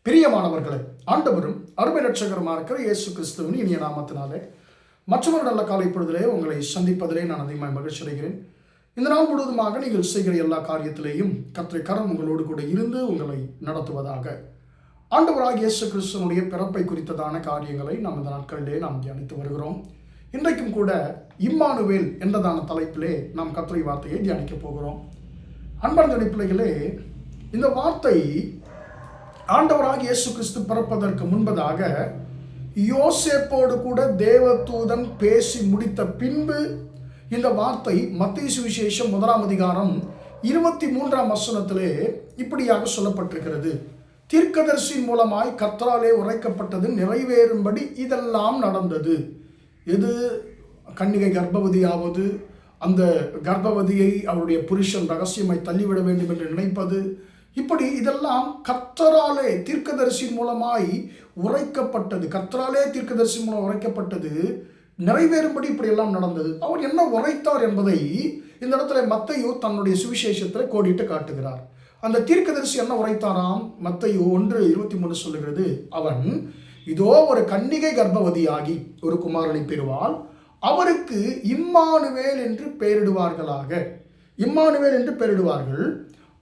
பிரியமானவர்களே, ஆண்டவரும் அருமை இரட்சகருமா இருக்கிற இயேசு கிறிஸ்துவின் இனிய நாமத்தினாலே மற்றொரு நல்ல காலை பொழுதிலே உங்களை சந்திப்பதிலே நான் அதிகமாக மகிழ்ச்சி அடைகிறேன். இந்த நாள் முழுவதுமாக நீங்கள் செய்கிற எல்லா காரியத்திலேயும் கர்த்தருடைய கரம் உங்களோடு கூட இருந்து உங்களை நடத்துவதாக. ஆண்டவராகிய இயேசு கிறிஸ்துவனுடைய பிறப்பை குறித்ததான காரியங்களை நாம் இந்த நாட்களிலே நாம் தியானித்து வருகிறோம். இன்றைக்கும் கூட இம்மானுவேல் என்றதான தலைப்பிலே நாம் கர்த்தருடைய வார்த்தையை தியானிக்கப் போகிறோம். அன்பார்ந்த பிள்ளைகளே, இந்த வார்த்தை ஆண்டவராகிய இயேசு கிறிஸ்து பிறப்பதற்கு முன்பதாக யோசேப்போடு கூட தேவதூதன் பேசி முடித்த பின்பு இந்த வார்த்தை மத்தேயு சுவிசேஷம் 1ஆம் அதிகாரம் 23ஆம் வசனத்திலே இப்படியாக சொல்லப்பட்டிருக்கிறது. தீர்க்கதரிசியின் மூலமாய் கர்த்தராலே உரைக்கப்பட்டது நிறைவேறும்படி இதெல்லாம் நடந்தது. எது? கன்னிகை கர்ப்பவதியாவது, அந்த கர்ப்பவதியை அவருடைய புருஷன் ரகசியமாய் தள்ளிவிட வேண்டும் என்று நினைப்பது, இப்படி இதெல்லாம் கர்த்தராலே தீர்க்கதரிசியின் மூலமாய் உரைக்கப்பட்டது. கர்த்தராலே தீர்க்கதரிசியின் மூலம் உரைக்கப்பட்டது நிறைவேறும்படி இப்படி எல்லாம் நடந்தது. அவர் என்ன உரைத்தார் என்பதை இந்த இடத்துல மத்தேயு தன்னுடைய சுவிசேஷத்தில் கோடிட்டு காட்டுகிறார். அந்த தீர்க்கதரிசி என்ன உரைத்தாராம்? மத்தேயு 1:23 சொல்லுகிறது, அவன் இதோ ஒரு கன்னிகை கர்ப்பவதியாகி ஒரு குமாரனை பெறுவாள், அவருக்கு இம்மானுவேல் என்று பெயரிடுவார்களாக. இம்மானுவேல் என்று பெயரிடுவார்கள்.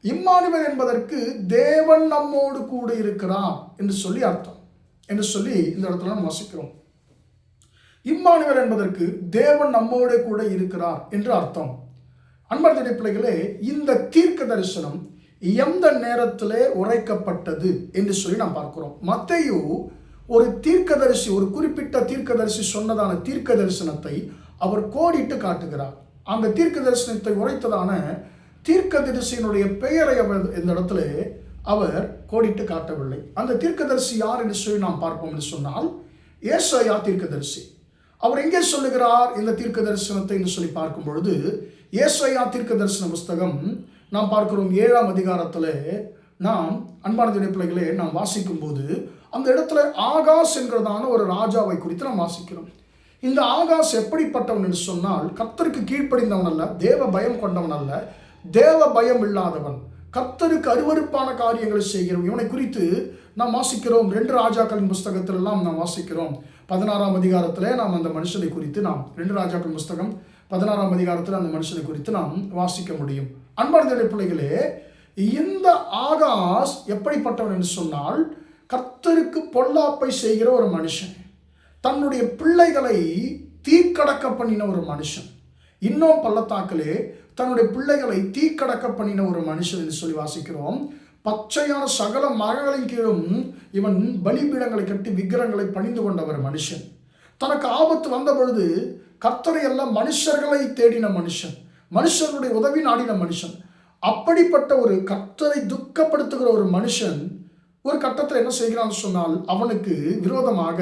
இம்மானுவேல் என்பதற்கு தேவன் நம்மோடு கூட இருக்கிறார் என்று சொல்லி அர்த்தம் என்று சொல்லி இந்த இடத்துல நாம் வாசிக்கிறோம். இம்மானுவேல் என்பதற்கு தேவன் நம்மோடு கூட இருக்கிறார் என்று அர்த்தம். அன்பார்ந்த பிள்ளைகளே, இந்த தீர்க்க தரிசனம் எந்த நேரத்திலே உரைக்கப்பட்டது என்று சொல்லி நாம் பார்க்கிறோம். மத்தேயு ஒரு தீர்க்கதரிசி, ஒரு குறிப்பிட்ட தீர்க்கதரிசி சொன்னதான தீர்க்க தரிசனத்தை அவர் கோடிட்டு காட்டுகிறார். அந்த தீர்க்க தரிசனத்தை உரைத்ததான தீர்க்கதரிசியினுடைய பெயரை அவர் இந்த இடத்துல அவர் கோடிட்டு காட்டவில்லை. அந்த தீர்க்கதரிசி யார் என்று சொல்லி நாம் பார்ப்போம் என்று சொன்னால் ஏசாயா தீர்க்கதரிசி. அவர் எங்கே சொல்லுகிறார் இந்த தீர்க்க தரிசனத்தை என்று சொல்லி பார்க்கும் பொழுது, ஏசாயா தீர்க்க தரிசன புஸ்தகம் நாம் பார்க்கிறோம் 7ஆம் அதிகாரத்தில் நாம் அன்பான பிள்ளைகளே நாம் வாசிக்கும் போது அந்த இடத்துல ஆகாஸ் என்கிறதான ஒரு ராஜாவை குறித்து நாம் வாசிக்கிறோம். இந்த ஆகாஸ் எப்படிப்பட்டவன் என்று சொன்னால், கர்த்தருக்கு கீழ்ப்படிந்தவன் அல்ல, தேவ பயம் கொண்டவன் அல்ல, தேவ பயம் இல்லாதவன், கர்த்தருக்கு அருவருப்பான காரியங்களை செய்கிறோம். இவனை குறித்து நாம் வாசிக்கிறோம் 2 ராஜாக்களின் புஸ்தகத்திலெல்லாம் நாம் வாசிக்கிறோம். 16ஆம் அதிகாரத்தில் நாம் அந்த மனுஷனை குறித்து நாம் 2 ராஜாக்கள் புஸ்தகம் 16ஆம் அதிகாரத்தில் அந்த மனுஷனை குறித்து நாம் வாசிக்க முடியும். அன்பார்ந்த பிள்ளைகளே, இந்த ஆகாஸ் எப்படிப்பட்டவன் என்று சொன்னால், கர்த்தருக்கு பொல்லாப்பை செய்கிற ஒரு மனுஷன், தன்னுடைய பிள்ளைகளை தீக்கடக்க பண்ணின ஒரு மனுஷன், இன்னும் பள்ளத்தாக்கிலே தன்னுடைய பிள்ளைகளை தீக்கடக்க பண்ணின ஒரு மனுஷன் என்று சொல்லி வாசிக்கிறோம். பச்சையான சகல மரங்களின் கீழும் இவன் பலிபீடங்களை கட்டி விக்கிரங்களை பணிந்து கொண்ட ஒரு மனுஷன். தனக்கு ஆபத்து வந்த பொழுது கர்த்தரை எல்லாம் மனுஷர்களை தேடின மனுஷன், மனுஷர்களுடைய உதவி நாடின மனுஷன். அப்படிப்பட்ட ஒரு கர்த்தரை துக்கப்படுத்துகிற ஒரு மனுஷன் ஒரு கட்டத்தில் என்ன செய்கிறான்னு சொன்னால், அவனுக்கு விரோதமாக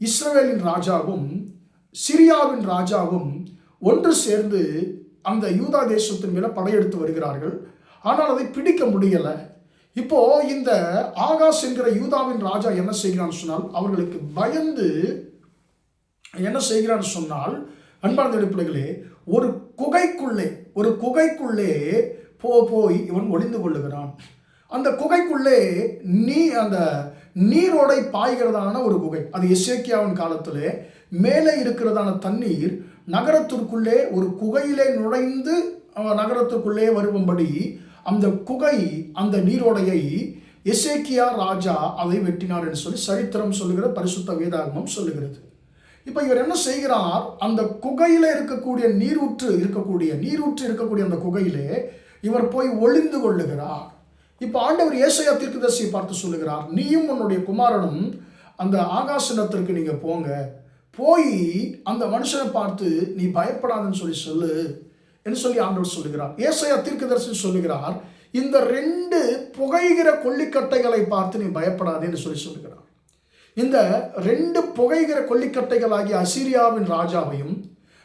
இஸ்ரவேலின் ராஜாவும் சிரியாவின் ராஜாவும் ஒன்று சேர்ந்து அந்த யூதா தேசத்தின் மேலே படையெடுத்து வருகிறார்கள். ஆனால் அதை பிடிக்க முடியலை. இப்போ இந்த ஆகாஸ் என்கிற யூதாவின் ராஜா என்ன செய்கிறான்னு சொன்னால், அவர்களுக்கு பயந்து என்ன செய்கிறான்னு சொன்னால், அன்பார்ந்த பிள்ளைகளே, ஒரு குகைக்குள்ளே போய் இவன் ஒளிந்து கொள்ளுகிறான். அந்த குகைக்குள்ளே அந்த நீரோடை பாய்கிறதான ஒரு குகை. அது எசேக்கியாவின் காலத்திலே மேலே இருக்கிறதான தண்ணீர் நகரத்திற்குள்ளே ஒரு குகையிலே நுழைந்து நகரத்துக்குள்ளே வரும்படி அந்த குகை, அந்த நீரோடையை எசேக்கியா ராஜா அதை வெட்டினார் என்று சொல்லி சரித்திரம் சொல்லுகிற பரிசுத்த வேதாகமம் சொல்லுகிறது. இப்போ இவர் என்ன செய்கிறார்? அந்த குகையில இருக்கக்கூடிய நீரூற்று இருக்கக்கூடிய அந்த குகையிலே இவர் போய் ஒளிந்து கொள்ளுகிறார். இப்போ ஆண்டவர் ஏசாயா தீர்க்கதரிசியை பார்த்து சொல்லுகிறார், நீயும் உன்னுடைய குமாரனும் அந்த ஆகாசனத்திற்கு நீங்க போங்க, போய் அந்த மனுஷனை பார்த்து நீ பயப்படாதுன்னு சொல்லு என்று சொல்லி ஆண்டவர் சொல்லுகிறார். ஏசாயா தீர்க்கதரிசி சொல்லுகிறார், இந்த 2 புகைகிற கொல்லிக்கட்டைகளை பார்த்து நீ பயப்படாது என்று சொல்லுகிறார். இந்த 2 புகைகிற கொல்லிக்கட்டைகளாகிய அசீரியாவின் ராஜாவையும்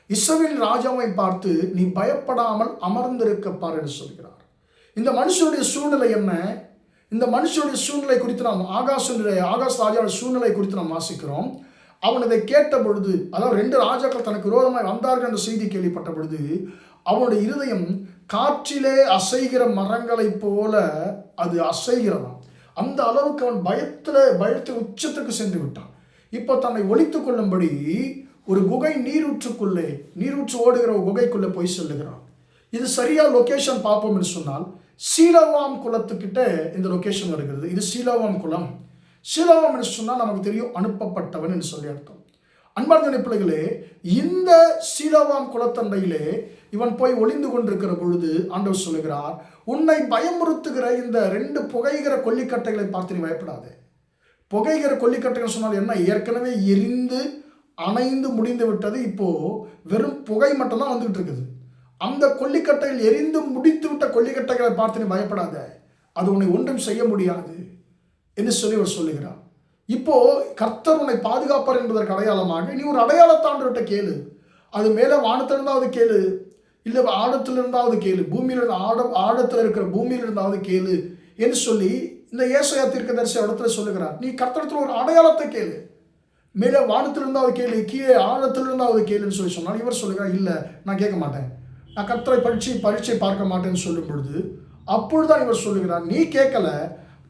இஸ்ரவேலின் ராஜாவையும் பார்த்து நீ பயப்படாமல் அமர்ந்திருக்கப்பார் என்று சொல்கிறார். இந்த மனுஷனுடைய சூழ்நிலை என்ன? இந்த மனுஷனுடைய சூழ்நிலை குறித்து நாம் ஆகாஷ் ராஜாவுடைய சூழ்நிலை குறித்து நாம் வாசிக்கிறோம். அவன் இதை கேட்ட பொழுது, அதாவது 2 ராஜாக்கள் தனக்கு விரோதமாக வந்தார்கள் என்ற செய்தி கேள்விப்பட்ட பொழுது அவனுடைய இருதயம் காற்றிலே அசைகிற மரங்களைப் போல அது அசைகிறதாம். அந்த அளவுக்கு அவன் பயத்தின் உச்சத்துக்கு சென்று விட்டான். இப்போ தன்னை ஒளித்துக் கொள்ளும்படி ஒரு குகை நீரூற்று ஓடுகிற ஒரு குகைக்குள்ளே போய் செல்லுகிறான். இது சரியா லொகேஷன் பார்ப்போம் என்று சொன்னால் சீலோவாம் குளத்துக்கிட்ட இந்த லொகேஷன் வருகிறது. இது சீலோவாம் குளம். சீலோவாம் என்று சொன்னால் நமக்கு தெரியும், அனுப்பப்பட்டவன் என்று சொல்லி அர்த்தம். அன்பார்ந்த பிள்ளைகளே, இந்த சீலோவாம் குளத்தண்டையிலே இவன் போய் ஒளிந்து கொண்டிருக்கிற பொழுது ஆண்டவர் சொல்லுகிறார், உன்னை பயமுறுத்துகிற இந்த 2 புகைகிற கொல்லிக்கட்டைகளை பார்த்து நீ பயப்படாதே. புகைகிற கொல்லிக்கட்டைகள் சொன்னால் என்ன? ஏற்கனவே எரிந்து அணைந்து முடிந்து விட்டது. இப்போ வெறும் புகை மட்டும்தான் வந்துகிட்டு இருக்குது. அந்த கொல்லிக்கட்டையில் எரிந்து முடித்து விட்ட கொல்லிக்கட்டைகளை பார்த்து நீ பயப்படாத, அது உன்னை ஒன்றும் செய்ய முடியாது என்று சொல்லி அவர் சொல்லுகிறார். இப்போ கர்த்தர் உன்னை பாதுகாப்பார் என்பதற்கு அடையாளமாக நீ ஒரு அடையாளத்தாண்டவர்கிட்ட கேளு. அது மேலே வானத்திலிருந்தாவது கேளு, இல்லை ஆழத்திலிருந்தாவது கேளு, ஆழத்தில் இருக்கிற பூமியில் இருந்தாவது கேளு என்று சொல்லி இந்த ஏசாயா தீர்க்கதரிசி இடத்துல சொல்லுகிறார். நீ கர்த்தரிடத்தில் ஒரு அடையாளத்தை கேளு. மேலே வானத்திலிருந்தாவது கேளு, கீழே ஆழத்திலிருந்தாவது கேளுன்னு சொல்லி சொன்னால் இவர் சொல்லுகிறார், இல்லை நான் கேட்க மாட்டேன், நான் கர்த்தரை பரீட்சை பார்க்க மாட்டேன்னு சொல்லும் பொழுது அப்பொழுதுதான் இவர் சொல்லுகிறார், நீ கேட்கல,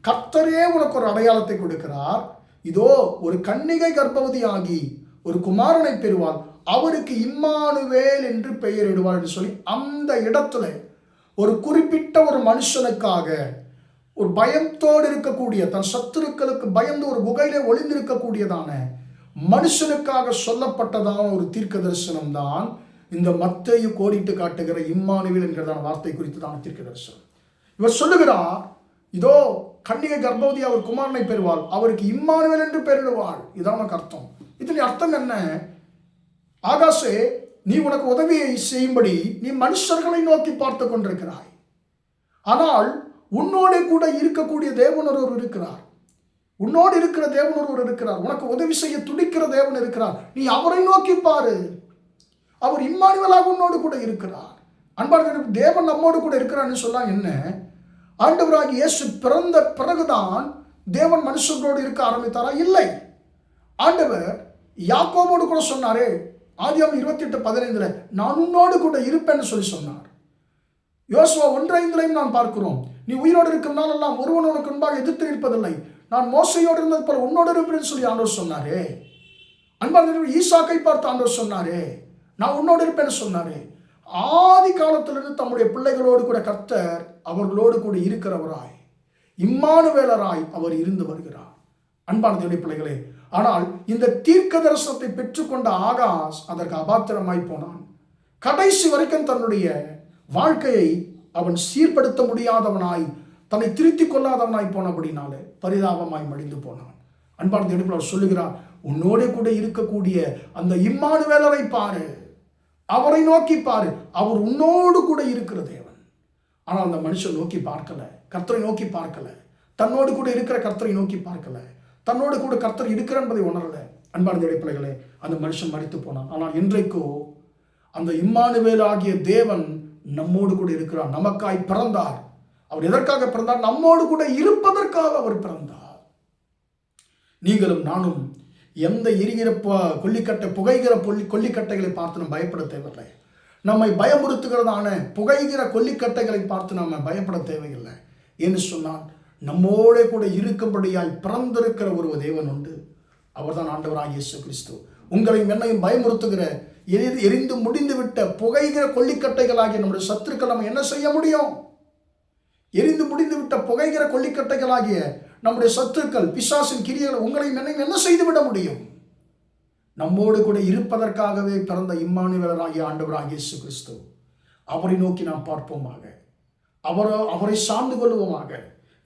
கர்த்தரே உனக்கு ஒரு அடையாளத்தை கொடுக்கிறார். இதோ ஒரு கன்னிகை கர்ப்பவதி ஆகி ஒரு குமாரனை பெறுவாள், அவருக்கு இம்மானுவேல் என்று பெயரிடுவார் என்று சொல்லி அந்த இடத்துல ஒரு குறிப்பிட்ட ஒரு மனுஷனுக்காக, ஒரு பயத்தோடு இருக்கக்கூடிய, தன் சத்துருக்களுக்கு பயந்து ஒரு குகையிலே ஒளிந்திருக்கக்கூடியதான மனுஷனுக்காக சொல்லப்பட்டதான ஒரு தீர்க்க தரிசனம் தான் இந்த மத்தேயு கோடிட்டு காட்டுகிற இம்மானுவேல் என்கிறதான வார்த்தை குறித்து தான் தீர்க்க தரிசனம். இவர் சொல்லுகிறார், இதோ கன்னிகை கர்ப்பவதி அவர் குமாரனை பெறுவாள், அவருக்கு இம்மானுவேல் என்று பெயரிடுவாள். இதான் உனக்கு அர்த்தம். இதன் அர்த்தம் என்ன? ஆகாசே, நீ உனக்கு உதவியை செய்யும்படி நீ மனுஷர்களை நோக்கி பார்த்து கொண்டிருக்கிறாய். ஆனால் உன்னோடு கூட இருக்கக்கூடிய தேவன் ஒருவர் இருக்கிறார். உன்னோடு இருக்கிற தேவன் ஒருவர் இருக்கிறார். உனக்கு உதவி செய்ய துடிக்கிற தேவன் இருக்கிறார். நீ அவரை நோக்கி பாரு. அவர் இம்மானுவேலாக உன்னோடு கூட இருக்கிறார். அன்பான தேவன் நம்மோடு கூட இருக்கிறான்னு சொன்னா என்ன? ஆண்டவராகிய இயேசு பிறந்த பிறகுதான் தேவன் மனுஷர்களோடு இருக்க ஆரம்பித்தாரா? இல்லை. ஆண்டவர் யாக்கோபோடு கூட சொன்னாரே, ஆதியாகமம் 28:15 நான் உன்னோடு கூட இருப்பேன்னு சொல்லி சொன்னார். யோசுவா 1:5 நாம் பார்க்கிறோம், நீ உயிரோடு இருக்கும் நாளெல்லாம் ஒருவன் உனக்கு முன்பாக எதிர்த்து இருப்பதில்லை, நான் மோசையோடு இருந்தது போல உன்னோடு இருப்பேன்னு சொல்லி ஆண்டவர் சொன்னாரே. அன்பான ஈசாக்கை பார்த்து ஆண்டவர் சொன்னாரே, நான் உன்னோடு இருப்பேன்னு சொன்னாரே. ஆதி காலத்திலிருந்து தம்முடைய பிள்ளைகளோடு கூட கர்த்தர் அவர்களோடு கூட இருக்கிறவராய், இம்மானுவேலராய் அவர் இருந்து வருகிறார். அன்பான தேவனுடைய பிள்ளைகளே, ஆனால் இந்த தீர்க்க தரிசனத்தை பெற்றுக்கொண்ட ஆகாஸ் அதற்கு அபாத்திரமாய் போனான். கடைசி வரைக்கும் தன்னுடைய வாழ்க்கையை அவன் சீர்படுத்த முடியாதவனாய், தன்னை திருத்திக் கொள்ளாதவனாய் போனபடினாலே பரிதாபமாய் மடிந்து போனான். அன்பான தேவனுடைய அவர் சொல்லுகிறார், உன்னோட கூட இருக்கக்கூடிய அந்த இம்மானுவேலரை பாரு, அவரை நோக்கி பாரு, அவர் உன்னோடு கூட இருக்கிற தேவன். ஆனால் அந்த மனுஷன் நோக்கி பார்க்கல, கர்த்தரை நோக்கி பார்க்கல, தன்னோடு கூட இருக்கிற கர்த்தரை நோக்கி பார்க்கல, தன்னோடு கூட கர்த்தர் இருக்கிற என்பதை உணரல. அன்பான தேவனுடைய பிள்ளைகளே, அந்த மனுஷன் மரித்து போனான். ஆனால் இன்றைக்கோ அந்த இம்மானுவேல் ஆகிய தேவன் நம்மோடு கூட இருக்கிறார், நமக்காய் பிறந்தார். அவர் எதற்காக பிறந்தார்? நம்மோடு கூட இருப்பதற்காக அவர் பிறந்தார். நீங்களும் நானும் எந்த எரிகிற கொல்லிக்கட்டை, புகைகிற கொல்லிக்கட்டைகளை பார்த்து நம்ம பயப்பட தேவையில்லை. நம்மை பயமுறுத்துகிறதான புகைகிற கொல்லிக்கட்டைகளை பார்த்து நம்ம பயப்பட தேவையில்லை. என்று சொன்னால் நம்மோட கூட இருக்கும்படியாய் பிறந்திருக்கிற ஒரு தேவன் உண்டு. அவர்தான் ஆண்டவராகிய இயேசு கிறிஸ்து. உங்களையும் என்னையும் பயமுறுத்துகிற, எரிந்து முடிந்து விட்ட புகைகிற கொல்லிக்கட்டைகளாகிய நம்முடைய சத்துருக்கள் நம்ம என்ன செய்ய முடியும்? எரிந்து முடிந்து விட்ட புகைகிற கொல்லிக்கட்டைகளாகிய நம்முடைய சத்துருக்கள், பிசாசின் கிரியைகள் உங்களையும் என்னையும் என்ன செய்துவிட முடியும்? நம்மோடு கூட இருப்பதற்காகவே பிறந்த இம்மானுவேலராகிய ஆண்டவராகிய இயேசு கிறிஸ்து, அவரை நோக்கி நாம் பார்ப்போமாக, அவரை சார்ந்து கொள்வோமாக.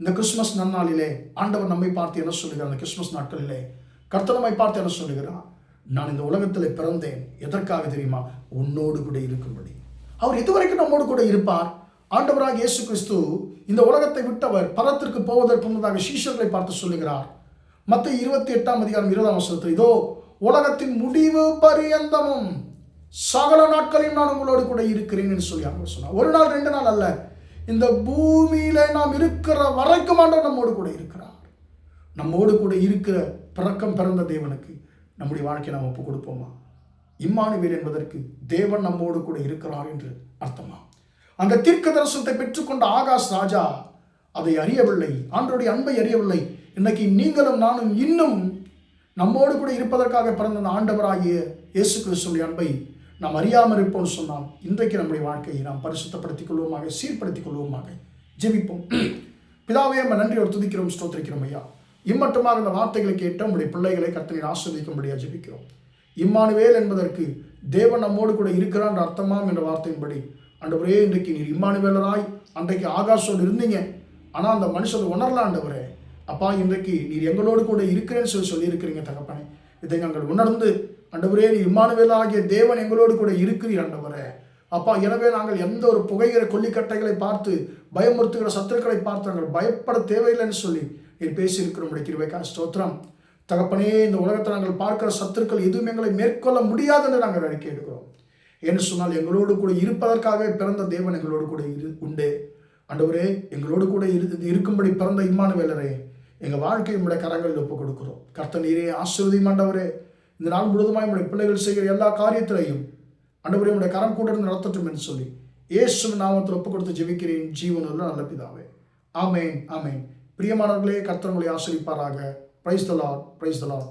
இந்த கிறிஸ்துமஸ் நன்னாளிலே ஆண்டவர் நம்மை பார்த்து என்ன சொல்லுகிறார்? அந்த கிறிஸ்துமஸ் நாட்களிலே கர்த்தர் நம்மை பார்த்து என்ன சொல்லுகிறார்? நான் இந்த உலகத்தில் பிறந்தேன் எதற்காக தெரியுமா? உன்னோடு கூட இருக்கும்படி. அவர் இதுவரைக்கும் நம்மோடு கூட இருப்பார். ஆண்டவராகிய இயேசு கிறிஸ்து இந்த உலகத்தை விட்டவர் பரத்திற்கு போவதற்கு முன்னதாக சீஷர்களை பார்த்து சொல்லுகிறார். மத்தேயு 28:20 இதோ உலகத்தின் முடிவு பரியந்தமும் சகல நாட்களையும் நான் உங்களோடு கூட இருக்கிறேன் என்று சொல்லி ஆண்டவர் சொன்னார். ஒரு நாள் 2 நாள் அல்ல, இந்த பூமியில நாம் இருக்கிற வரைக்கும் ஆண்டவர் நம்மோடு கூட இருக்கிறார். நம்மோடு கூட இருக்கிற பிறந்த தேவனுக்கு நம்முடைய வாழ்க்கையை நாம் ஒப்பு கொடுப்போமா? இம்மானுவேல் என்பதற்கு தேவன் நம்மோடு கூட இருக்கிறார் என்று அர்த்தமா? அந்த தீர்க்க தரிசனத்தை பெற்றுக்கொண்ட ஆகாஷ் ராஜா அதை அறியவில்லை, ஆண்டவருடைய அன்பை அறியவில்லை. இன்னைக்கு நீங்களும் நானும் இன்னும் நம்மோடு கூட இருப்பதற்காக பிறந்த அந்த ஆண்டவராகிய இயேசு கிறிஸ்துவின் அன்பை நாம் அறியாமல் இருப்போம்னு சொன்னால் இன்றைக்கு நம்முடைய வாழ்க்கையை நாம் பரிசுத்தப்படுத்திக் கொள்வோமாக, சீர்படுத்திக் கொள்வோமாக. ஜெபிப்போம். பிதாவே, நம்ம நன்றியோடு துதிக்கிறோம், ஸ்தோத்திரிக்கிறோம் ஐயா. இம்மட்டுமாக இந்த வார்த்தைகளை கேட்ட உங்களுடைய பிள்ளைகளை கர்த்தர் ஆசீர்வதிக்கும்படியாக ஜெபிக்கிறோம். இம்மானுவேல் என்பதற்கு தேவன் நம்மோடு கூட இருக்கிறான் அர்த்தமாம் என்ற வார்த்தையின்படி ஆண்டவரே, இன்றைக்கு நீர் இம்மானுவேலராய் அன்றைக்கு ஆகாஷோடு இருந்தீங்க, ஆனால் அந்த மனுஷன் உணரலாம் ஆண்டவரே. அப்பா, இன்றைக்கு நீர் எங்களோடு கூட இருக்கிறேன்னு சொல்லியிருக்கிறீங்க தகப்பனே. இதை நாங்கள் உணர்ந்து ஆண்டவரே, நீ இம்மானுவேல் ஆகிய தேவன் எங்களோடு கூட இருக்கிறீர் ஆண்டவரே. அப்பா, எனவே நாங்கள் எந்த ஒரு புகைகிற கொல்லிக்கட்டைகளை பார்த்து பயமுறுத்துகிற சத்துருக்களை பார்த்து நாங்கள் பயப்பட தேவையில்லைன்னு சொல்லி நீர் பேசியிருக்கிறோம். கிருபைக்காக ஸ்தோத்திரம் தகப்பனே. இந்த உலகத்தை நாங்கள் பார்க்கிற சத்துருக்கள் எதுவும் எங்களை மேற்கொள்ள முடியாது என்று நாங்கள் அறிக்கை எடுக்கிறோம். என்று சொன்னால் எங்களோடு கூட இருப்பதற்காகவே பிறந்த தேவன் எங்களோடு கூட உண்டு ஆண்டவரே. எங்களோடு கூட இருக்கும்படி பிறந்த இம்மானுவேலரே, எங்கள் வாழ்க்கை உங்களுடைய கரங்களில் ஒப்புக் கொடுக்கிறோம். கர்த்தர் நீரே ஆசீர்வதியும் ஆண்டவரே. இந்த நாள் முழுவதுமாய் நம்முடைய பிள்ளைகள் செய்கிற எல்லா காரியத்திலையும் ஆண்டவரே உங்களுடைய கரம் கூட இருந்து நடத்தட்டும் என்று சொல்லி இயேசுவின் நாமத்தில் ஒப்புக் கொடுத்து ஜெபிக்கிறேன் ஜீவனுள்ள நல்ல பிதாவே. ஆமேன், ஆமேன். பிரியமானவர்களே, கர்த்தர் உங்களை ஆசீர்வதிப்பாராக. Praise the Lord, praise the Lord.